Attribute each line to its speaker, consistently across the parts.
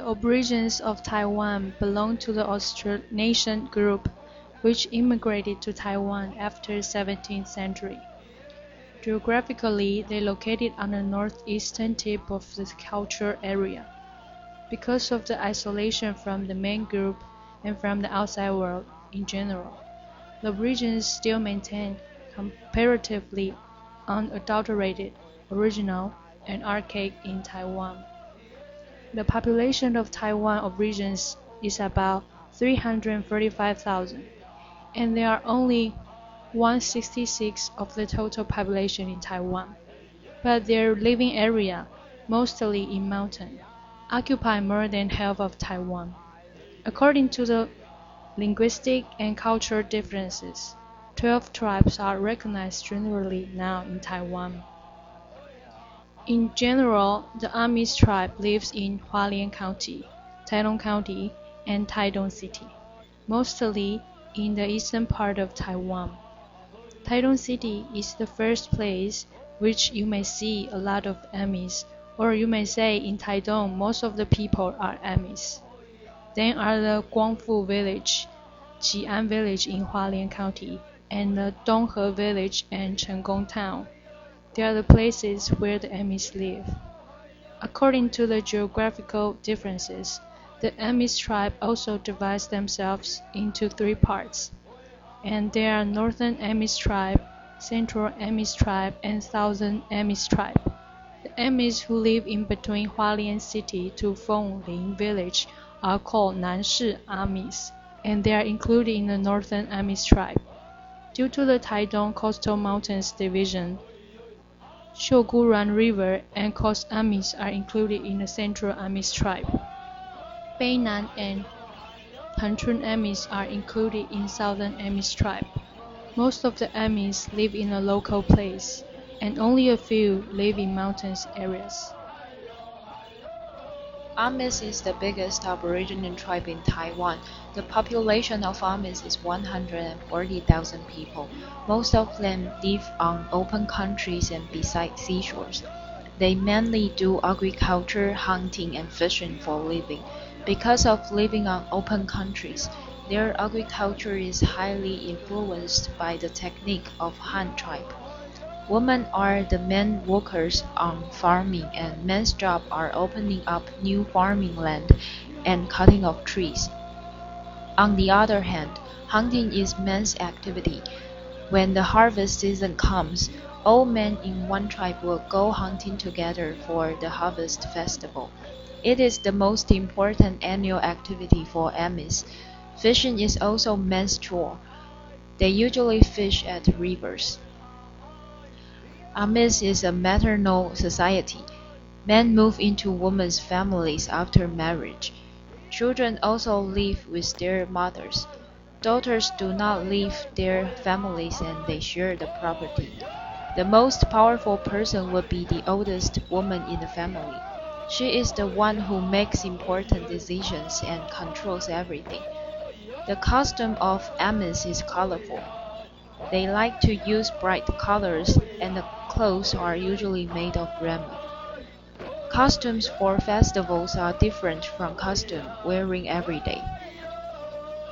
Speaker 1: The Aborigines of Taiwan belong to the Austronesian group, which immigrated to Taiwan after the 17th century. Geographically, they located on the northeastern tip of the cultural area. Because of the isolation from the main group and from the outside world in general, the Aborigines still maintain comparatively unadulterated, original, and archaic in Taiwan. The population of Taiwan Aborigines is about 335,000, and there are only 166 of the total population in Taiwan. But their living area, mostly in mountain, occupy more than half of Taiwan. According to the linguistic and cultural differences, 12 tribes are recognized generally now in Taiwan. In general, the Amis tribe lives in Hualien County, Taitung County, and Taitung City, mostly in the eastern part of Taiwan. Taitung City is the first place which you may see a lot of Amis, or you may say in Taitung most of the people are Amis. Then are the Guangfu village, Jian village in Hualien County, and the Donghe village and Chenggong town. They are the places where the Amis live. According to the geographical differences, the Amis tribe also divides themselves into three parts, and there are Northern Amis tribe, Central Amis tribe, and Southern Amis tribe. The Amis who live in between Hualien City to Fenglin village are called Nanshi Amis, and they are included in the Northern Amis tribe. Due to the Taidong Coastal Mountains division, Shouguran River and Coast Amis are included in the Central Amis tribe. Beinan and Hanchun Amis are included in Southern Amis tribe. Most of the Amis live in a local place, and only a few live in mountainous areas.
Speaker 2: Amis is the biggest Aboriginal tribe in Taiwan. The population of Amis is 140,000 people. Most of them live on open countries and beside seashores. They mainly do agriculture, hunting, and fishing for a living. Because of living on open countries, their agriculture is highly influenced by the technique of Han tribe. Women are the main workers on farming, and men's jobs are opening up new farming land and cutting off trees. On the other hand, hunting is men's activity. When the harvest season comes, all men in one tribe will go hunting together for the harvest festival. It is the most important annual activity for Amis. Fishing is also men's chore. They usually fish at rivers. Amis is a maternal society. Men move into women's families after marriage. Children also live with their mothers. Daughters do not leave their families and they share the property. The most powerful person would be the oldest woman in the family. She is the one who makes important decisions and controls everything. The costume of Amis is colorful. They like to use bright colors, and the clothes are usually made of ramen. Costumes for festivals are different from costumes wearing every day.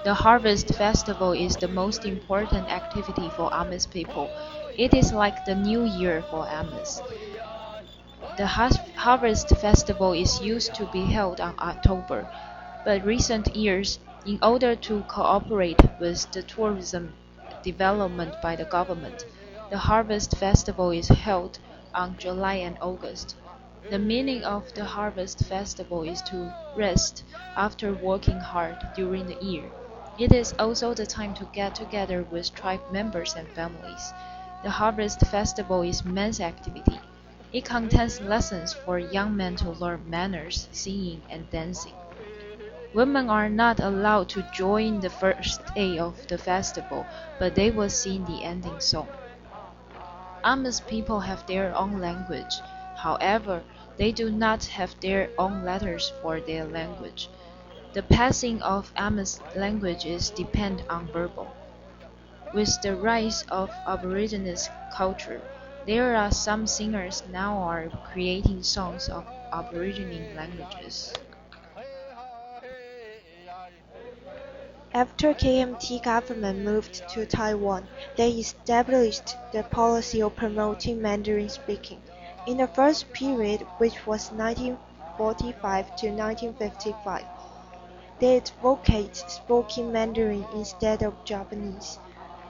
Speaker 2: The Harvest Festival is the most important activity for Amis people. It is like the New Year for Amis. The Harvest Festival is used to be held on October, but recent years, in order to cooperate with the tourism development by the government, the Harvest Festival is held on July and August. The meaning of the Harvest Festival is to rest after working hard during the year. It is also the time to get together with tribe members and families. The Harvest Festival is men's activity. It contains lessons for young men to learn manners, singing, and dancing. Women are not allowed to join the first day of the festival, but they will sing the ending song. Amis people have their own language. However, they do not have their own letters for their language. The passing of Amis languages depend on verbal. With the rise of Aborigines culture, there are some singers now are creating songs of Aboriginal languages.
Speaker 3: After KMT government moved to Taiwan, they established the policy of promoting Mandarin speaking. In the first period, which was 1945 to 1955, they advocate speaking Mandarin instead of Japanese.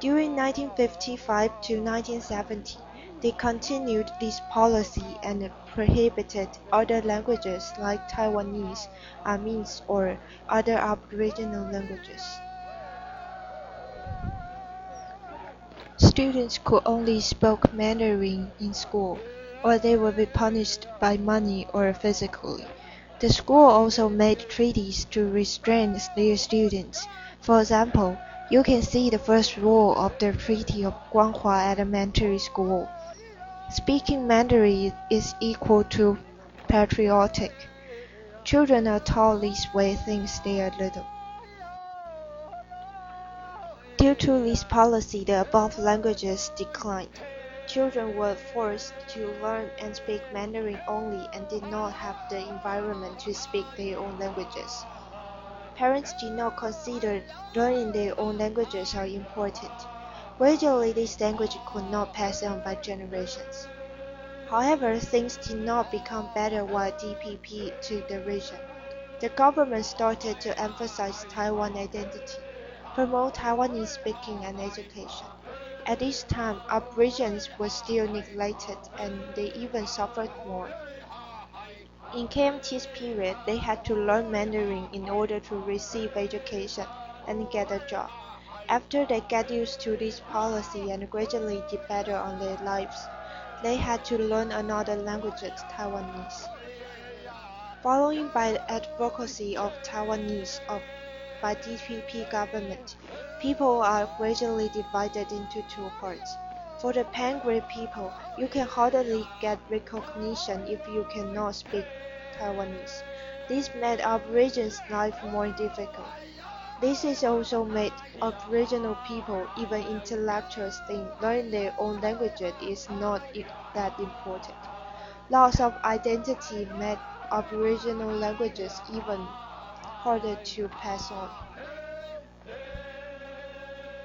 Speaker 3: During 1955 to 1970, they continued this policy and prohibited other languages like Taiwanese, Amis, or other Aboriginal languages. Students could only speak Mandarin in school, or they would be punished by money or physically. The school also made treaties to restrain their students. For example, you can see the first rule of the Treaty of Guanghua Elementary School. Speaking Mandarin is equal to patriotic. Children are taught this way since they are little. Due to this policy, the above languages declined. Children were forced to learn and speak Mandarin only and did not have the environment to speak their own languages. Parents did not consider learning their own languages are important. Gradually, this language could not pass on by generations. However, things did not become better while DPP took the region. The government started to emphasize Taiwan identity, promote Taiwanese speaking and education. At this time, Aborigines were still neglected and they even suffered more. In KMT's period, they had to learn Mandarin in order to receive education and get a job. After they got used to this policy and gradually did better on their lives, they had to learn another language, Taiwanese. Following by the advocacy of Taiwanese by DPP government, people are gradually divided into two parts. For the Pangri people, you can hardly get recognition if you cannot speak Taiwanese. This made Aborigines' life more difficult. This has also made Aboriginal people, even intellectuals, think learning their own language is not that important. Loss of identity made Aboriginal languages even harder to pass on.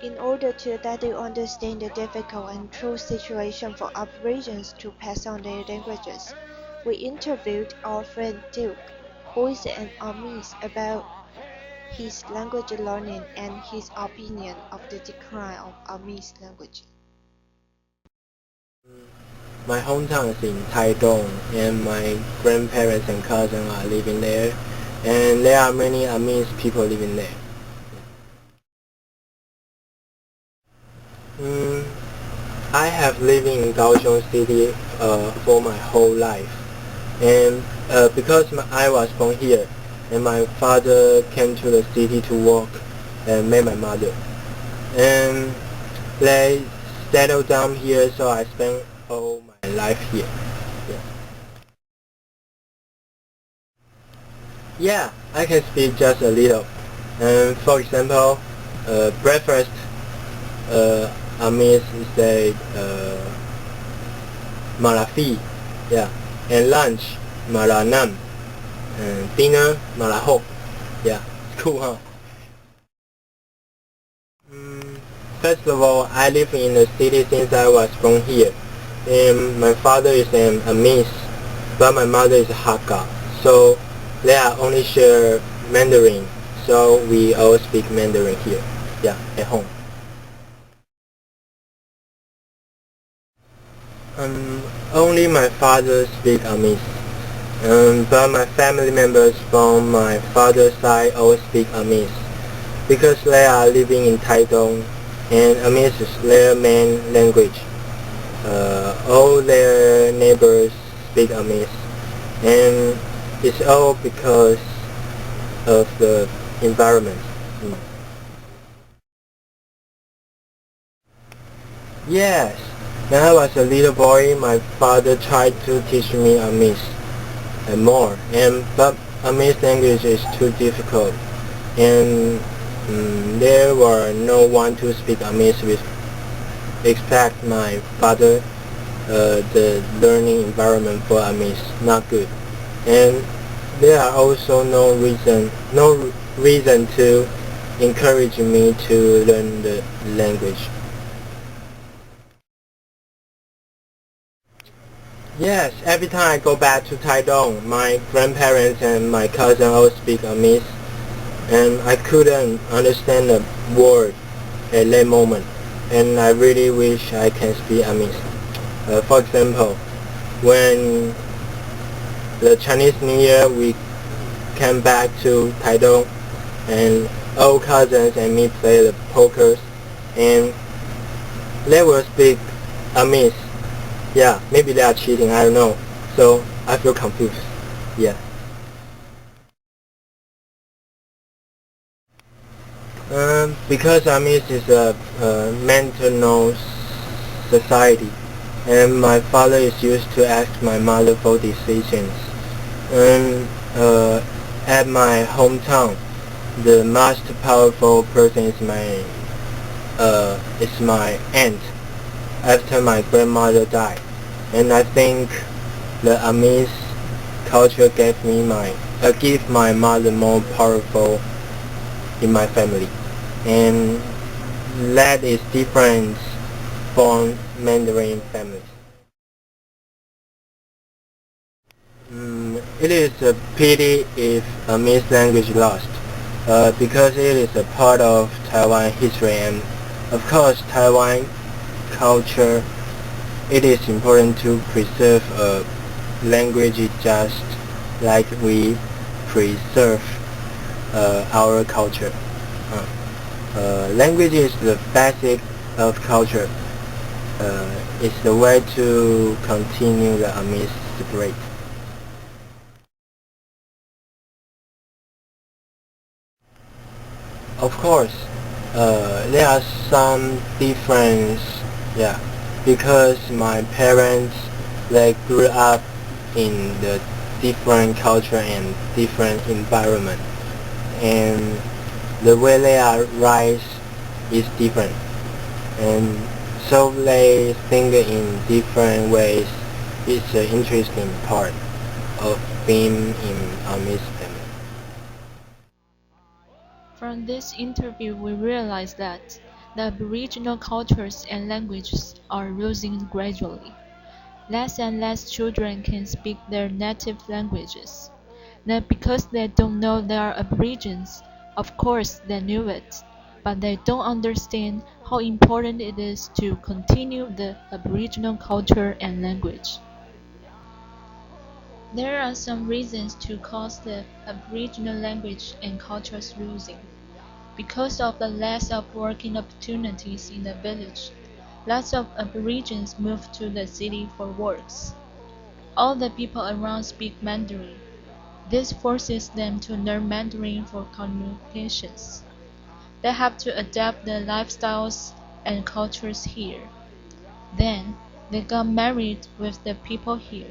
Speaker 3: In order to better understand the difficult and true situation for Aborigines to pass on their languages, we interviewed our friend Duke, who is an Amis, about his language learning and his opinion of the decline of Amis language.
Speaker 4: My hometown is in Taitung, and my grandparents and cousins are living there, and there are many Amis people living there. I have lived in Kaohsiung City for my whole life, and because I was born here, and my father came to the city to work and met my mother, and they settled down here, so I spent all my life here. Yeah, I can speak just a little. For example, breakfast, Amis say Malafi, yeah, and lunch Malanam, and dinner Malahok, yeah, cool, huh? First of all, I live in the city since I was born here, and my father is an Amis, but my mother is Hakka, so they are only share Mandarin, so we all speak Mandarin here, yeah, at home. Only my father speak Amis, but my family members from my father's side all speak Amis, because they are living in Taitung, and Amis is their main language. All their neighbors speak Amis, and it's all because of the environment. Yes, when I was a little boy, my father tried to teach me Amis and more, but Amis language is too difficult, and there were no one to speak Amis with. Except my father, the learning environment for Amis not good, and there are also no reason to encouraged me to learn the language. Yes, every time I go back to Taitung, my grandparents and my cousin all speak Amis, and I couldn't understand a word at that moment, and I really wish I can speak Amis. For example, when the Chinese New Year we came back to Taitung, and all cousins and me play the pokers, and they will speak Amis. Yeah, maybe they are cheating, I don't know. So I feel confused. Yeah. Because Amis is a mental society, and my father is used to ask my mother for decisions. And at my hometown, the most powerful person is my aunt after my grandmother died, and I think the Amis culture give my mother more powerful in my family, and that is different from Mandarin families. It is a pity if Amis language lost, because it is a part of Taiwan history, and of course Taiwan culture. It is important to preserve a language just like we preserve our culture. Language is the basic of culture. It's the way to continue the Amis spirit. Of course, there are some difference, yeah, because my parents, they grew up in the different culture and different environment, and the way they are raised is different, and so they think in different ways. It's an interesting part of being in Amis family.
Speaker 2: From this interview, we realized that the Aboriginal cultures and languages are losing gradually. Less and less children can speak their native languages. Not because they don't know they are Aborigines, of course they knew it, but they don't understand how important it is to continue the Aboriginal culture and language. There are some reasons to cause the Aboriginal language and cultures losing. Because of the lack of working opportunities in the village, lots of Aborigines moved to the city for works. All the people around speak Mandarin. This forces them to learn Mandarin for communications. They have to adapt the lifestyles and cultures here. Then, they got married with the people here.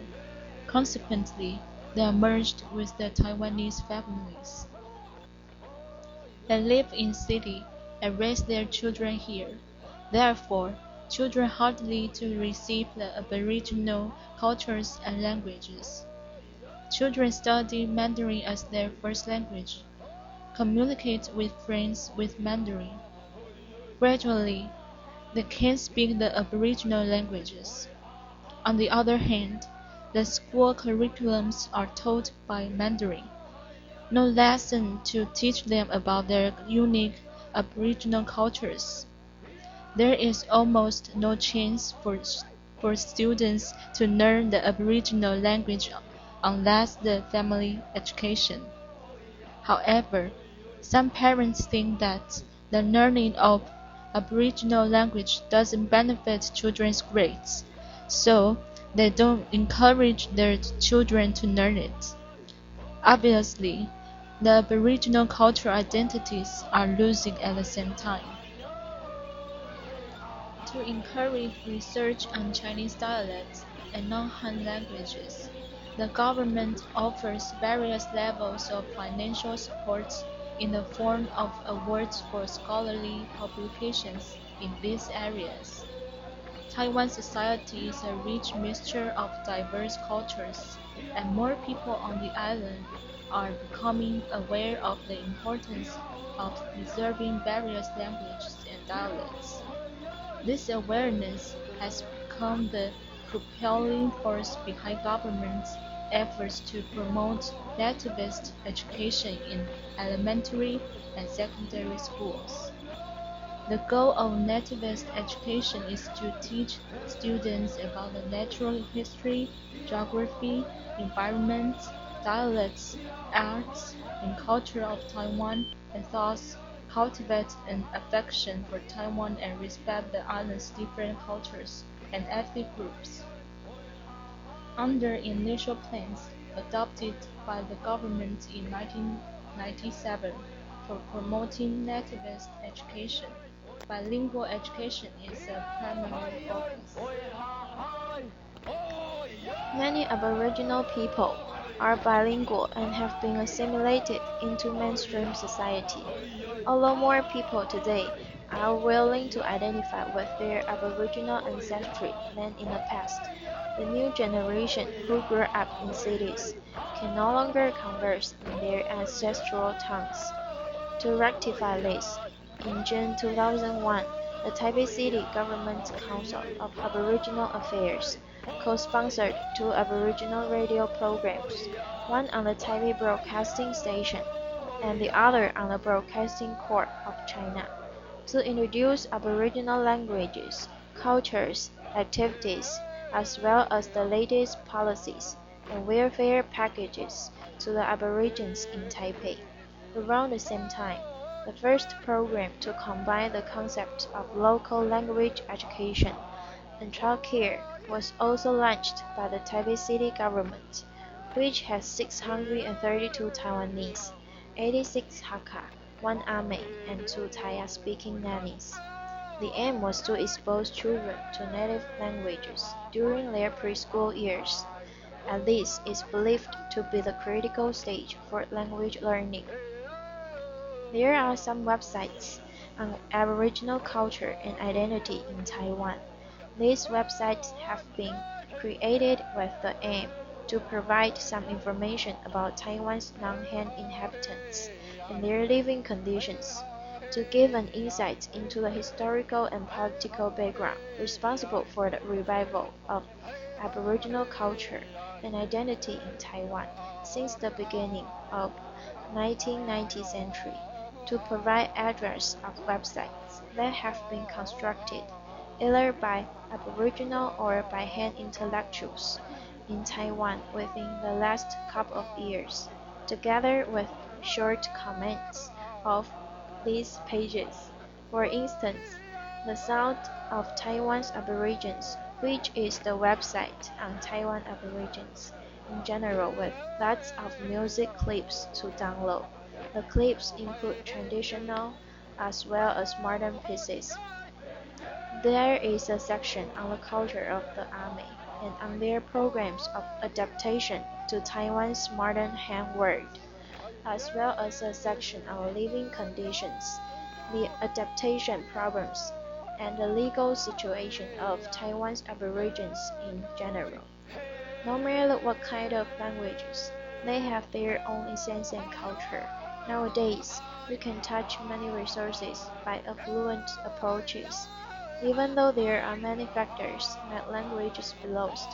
Speaker 2: Consequently, they merged with the Taiwanese families. They live in city and raise their children here. Therefore, children hardly to receive the Aboriginal cultures and languages. Children study Mandarin as their first language, communicate with friends with Mandarin. Gradually, they can speak the Aboriginal languages. On the other hand, the school curriculums are taught by Mandarin. No lesson to teach them about their unique Aboriginal cultures. There is almost no chance for students to learn the Aboriginal language unless the family education. However, some parents think that the learning of Aboriginal language doesn't benefit children's grades, so they don't encourage their children to learn it. Obviously, the Aboriginal cultural identities are losing at the same time. To encourage research on Chinese dialects and non-Han languages, the government offers various levels of financial support in the form of awards for scholarly publications in these areas. Taiwan society is a rich mixture of diverse cultures, and more people on the island
Speaker 5: are becoming aware of the importance of preserving various languages and dialects. This awareness has become the propelling force behind government's efforts to promote nativist education in elementary and secondary schools. The goal of nativist education is to teach students about the natural history, geography, environment, dialects, arts, and culture of Taiwan, and thus cultivate an affection for Taiwan and respect the island's different cultures and ethnic groups. Under initial plans adopted by the government in 1997 for promoting nativist education, bilingual education is a primary focus.
Speaker 3: Many Aboriginal people are bilingual and have been assimilated into mainstream society. Although more people today are willing to identify with their Aboriginal ancestry than in the past, the new generation who grew up in cities can no longer converse in their ancestral tongues. To rectify this, in June 2001, the Taipei City Government Council of Aboriginal Affairs co-sponsored two Aboriginal radio programs, one on the Taipei Broadcasting Station and the other on the Broadcasting Corp of China, to introduce Aboriginal languages, cultures, activities, as well as the latest policies and welfare packages to the Aborigines in Taipei. Around the same time, the first program to combine the concept of local language education and childcare was also launched by the Taipei City government, which has 632 Taiwanese, 86 Hakka, 1 Ame, and 2 Taya-speaking nannies. The aim was to expose children to native languages during their preschool years, and this is believed to be the critical stage for language learning. There are some websites on Aboriginal culture and identity in Taiwan. These websites have been created with the aim to provide some information about Taiwan's non-Han inhabitants and their living conditions, to give an insight into the historical and political background responsible for the revival of Aboriginal culture and identity in Taiwan since the beginning of 19th century, to provide address of websites that have been constructed either by Aboriginal or by Han intellectuals in Taiwan within the last couple of years, together with short comments of these pages. For instance, The Sound of Taiwan's Aborigines, which is the website on Taiwan Aborigines in general with lots of music clips to download. The clips include traditional as well as modern pieces. There is a section on the culture of the Ame and on their programs of adaptation to Taiwan's modern Han world, as well as a section on living conditions, the adaptation problems, and the legal situation of Taiwan's Aborigines in general. No matter what kind of languages, they have their own essence and culture. Nowadays, we can touch many resources by affluent approaches. Even though there are many factors that languages be lost,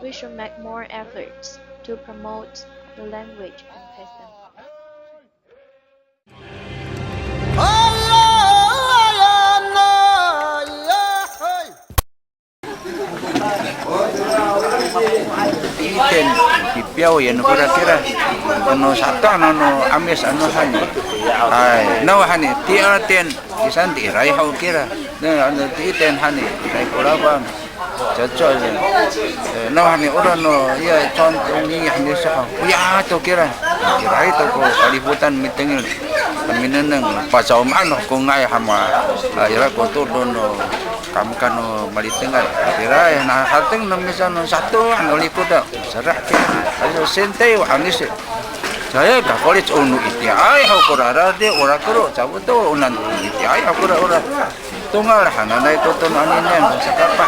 Speaker 3: we should make more efforts to promote the language and pass them on.
Speaker 6: 第一天 表演 kira-kira ano satu ano amis ano hani ay no hani 第二天 kisan di rai hau kira ano 第一天 hani rai kurabang cocok no hani orang no ya contoh ni hani sah ya to kira itu ko kalibutan meeting kami neneng pasau mana ko ngai hama ira ko tu dono kamu kan malitingan kira na hateng na misan satu ano likuda serak ayo sente wa anis saya ka college unu iti ay ho kurara de ora kuro cabuto unan iti ay akura ora tungal hanana itu tun aninen sakapa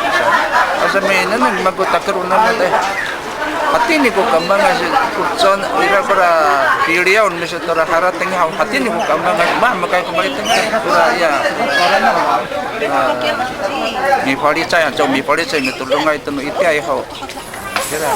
Speaker 6: asa menen magutakro na de hati ni ko kambangas son ira para piliaun misa tora harating hau hati ni ko kambangas makai ko malitin tora ya mi pali cai mi tulungai tunu iti ai hau kira